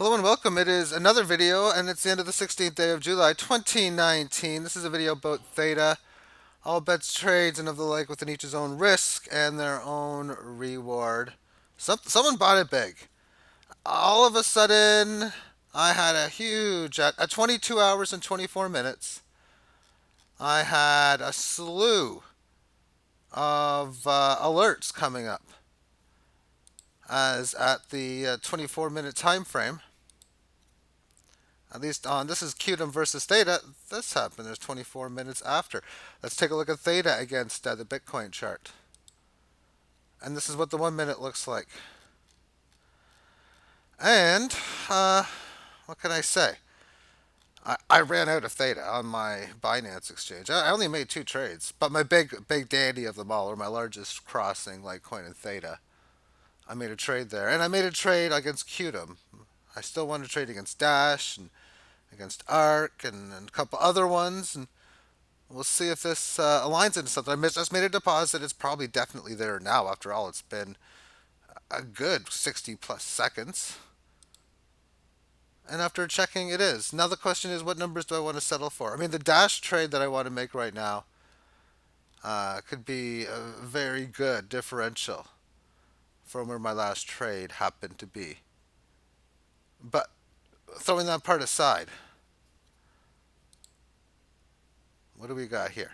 Hello and welcome. It is another video, and it's the end of the 16th day of July 2019. This is a video about Theta, all bets, trades, and of the like within each's own risk and their own reward. Someone bought it big. All of a sudden, I had a huge, at 22 hours and 24 minutes, I had a slew of alerts coming up as at the 24-minute time frame. At least on this is Qtum versus Theta. This happened. There's 24 minutes after. Let's take a look at Theta against the Bitcoin chart. And this is what the 1 minute looks like. And what can I say? I ran out of Theta on my Binance exchange. I only made two trades, but my big daddy of them all, or my largest crossing, LITECOIN and Theta, I made a trade there, and I made a trade against Qtum. I still want to trade against Dash and against ARC and a couple other ones, and we'll see if this aligns into something. Just made a deposit. It's probably definitely there now. After all, it's been a good 60 plus seconds. And after checking, it is. Now the question is, what numbers do I want to settle for? I mean, the Dash trade that I want to make right now could be a very good differential from where my last trade happened to be. But throwing that part aside, what do we got here?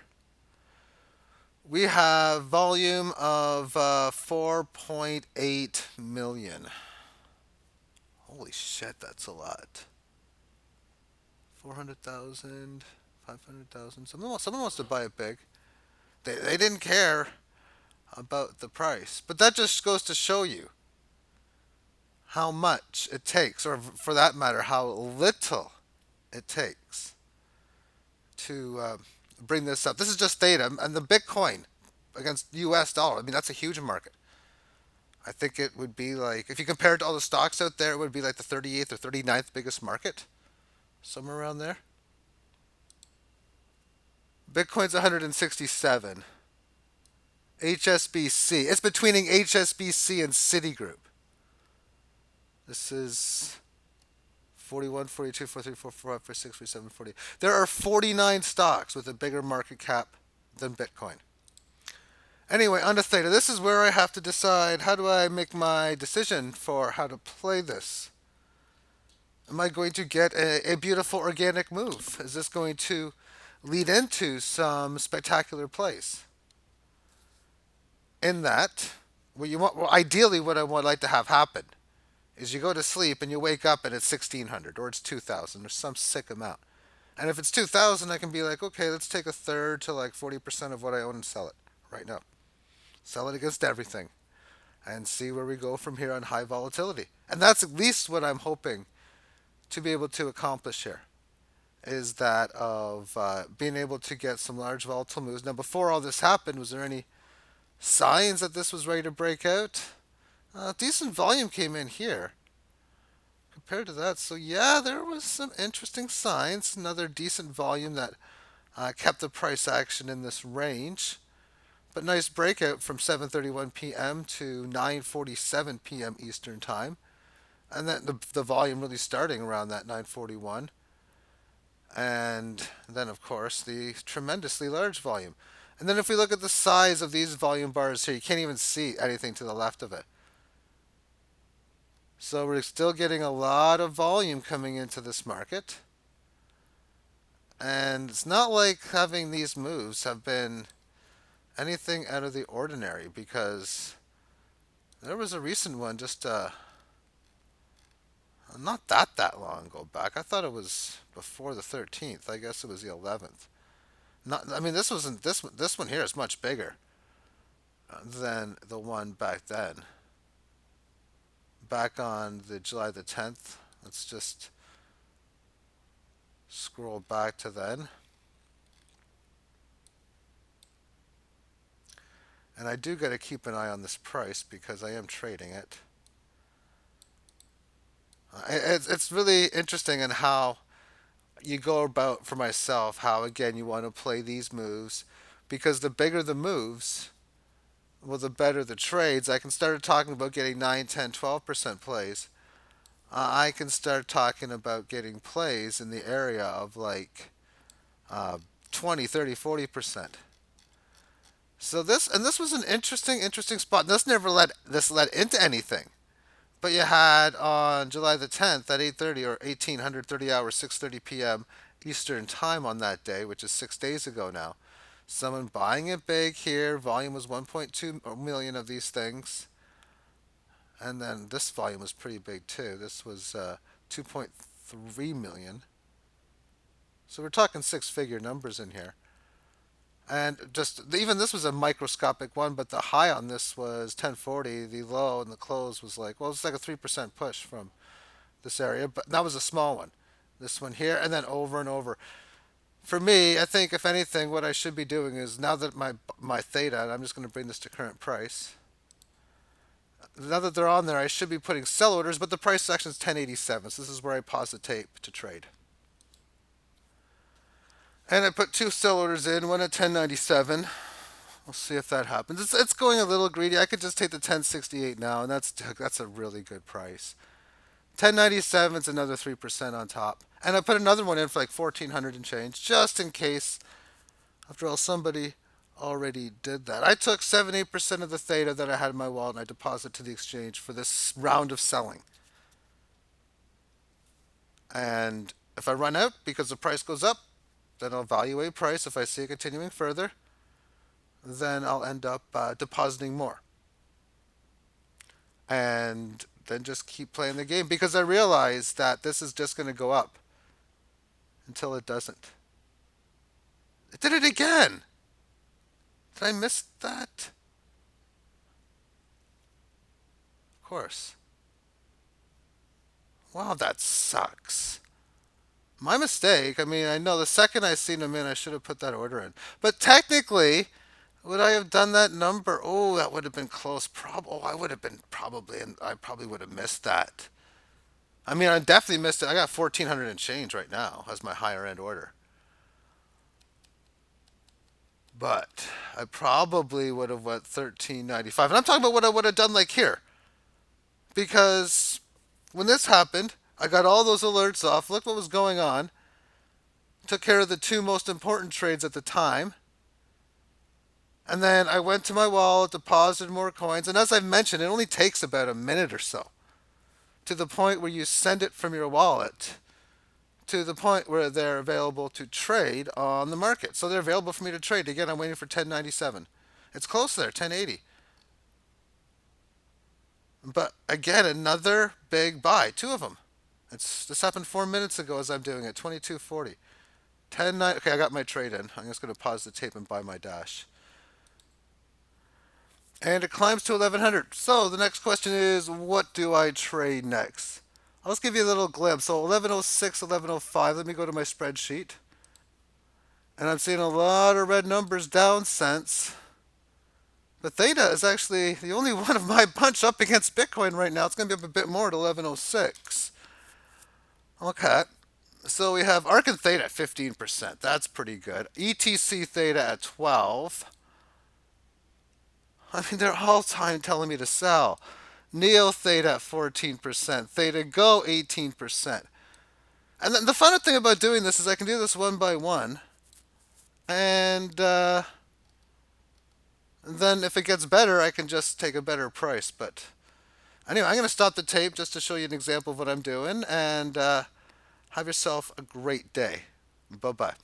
We have volume of 4.8 million. Holy shit, that's a lot. 400,000, 500,000. Someone wants to buy it big. They didn't care about the price. But that just goes to show you how much it takes, or for that matter, how little it takes to bring this up. This is just Theta, and the Bitcoin against US dollar. I mean, that's a huge market. I think it would be like, if you compare it to all the stocks out there, it would be like the 38th or 39th biggest market, somewhere around there. Bitcoin's 167. HSBC. It's between HSBC and Citigroup. This is 41, 42, 43, 44, 45, 46, 47, 40. There are 49 stocks with a bigger market cap than Bitcoin. Anyway, on to Theta. This is where I have to decide, how do I make my decision for how to play this? Am I going to get a beautiful organic move? Is this going to lead into some spectacular plays? In that, ideally, what I would like to have happen is you go to sleep and you wake up and it's 1,600 or it's 2,000 or some sick amount. And if it's 2,000, I can be like, okay, let's take a third to like 40% of what I own and sell it right now. Sell it against everything and see where we go from here on high volatility. And that's at least what I'm hoping to be able to accomplish here, is that of being able to get some large volatile moves. Now, before all this happened, was there any signs that this was ready to break out? Decent volume came in here compared to that. So yeah, there was some interesting signs. Another decent volume that kept the price action in this range. But nice breakout from 7:31 p.m. to 9:47 p.m. Eastern Time. And then the volume really starting around that 9:41. And then, of course, the tremendously large volume. And then if we look at the size of these volume bars here, you can't even see anything to the left of it. So we're still getting a lot of volume coming into this market. And it's not like having these moves have been anything out of the ordinary, because there was a recent one just not that long ago back. I thought it was before the 13th. I guess it was the 11th. Not, I mean, this wasn't this one here is much bigger than the one back then. Back on the July the 10th. Let's just scroll back to then. And I do got to keep an eye on this price because I am trading it. It's really interesting in how you go about, for myself, how again you want to play these moves, because the bigger the moves, well, the better the trades. I can start talking about getting 9, 10, 12% plays I can start talking about getting plays in the area of like uh, 20, 30, 40%. So this was an interesting spot. This led into anything. But you had on July the 10th at 8:30 or 1830 hours, 6:30 p.m. Eastern time on that day, which is 6 days ago now. Someone buying it big here. Volume was 1.2 million of these things, and then this volume was pretty big too. This was 2.3 million. So we're talking six-figure numbers in here. And just even this was a microscopic one, but the high on this was 1040. The low and the close was like, well, it's like a 3% push from this area, but that was a small one. This one here, and then over and over. For me, I think if anything, what I should be doing is now that my theta, and I'm just going to bring this to current price. Now that they're on there, I should be putting sell orders, but the price section is 1087. So this is where I pause the tape to trade. And I put two sell orders in, one at 1097. We'll see if that happens. It's going a little greedy. I could just take the 1068 now, and that's a really good price. 1097 is another 3% on top. And I put another one in for like 1400 and change, just in case. After all, somebody already did that. I took 78% of the theta that I had in my wallet and I deposited to the exchange for this round of selling. And if I run out because the price goes up, then I'll evaluate price. If I see it continuing further, then I'll end up depositing more. And then just keep playing the game because I realize that this is just going to go up until it doesn't. It did it again. Did I miss that? Of course. Wow, that sucks. My mistake. I mean, I know the second I seen them in, I should have put that order in. But technically, would I have done that number? Oh, that would have been close. I would have been probably, and I probably would have missed that. I mean, I definitely missed it. I got 1400 and change right now as my higher end order. But I probably would have went 1395. And I'm talking about what I would have done like here. Because when this happened, I got all those alerts off. Look what was going on. Took care of the two most important trades at the time. And then I went to my wallet, deposited more coins. And as I mentioned, it only takes about a minute or so to the point where you send it from your wallet to the point where they're available to trade on the market. So they're available for me to trade. Again, I'm waiting for 1097. It's close there, 1080. But again, another big buy, two of them. This happened 4 minutes ago as I'm doing it, 2240. 10.9. Okay, I got my trade in. I'm just going to pause the tape and buy my dash. And it climbs to 1100. So the next question is, what do I trade next? I'll just give you a little glimpse. So 1106, 1105. Let me go to my spreadsheet. And I'm seeing a lot of red numbers down since. But Theta is actually the only one of my bunch up against Bitcoin right now. It's going to be up a bit more at 1106. Okay. So we have ARK and Theta at 15%. That's pretty good. ETC Theta at 12. I mean, they're all time telling me to sell. Neo Theta at 14%. Theta Go 18%. And then the fun thing about doing this is I can do this one by one. And then if it gets better, I can just take a better price. But anyway, I'm going to stop the tape just to show you an example of what I'm doing. And have yourself a great day. Bye-bye.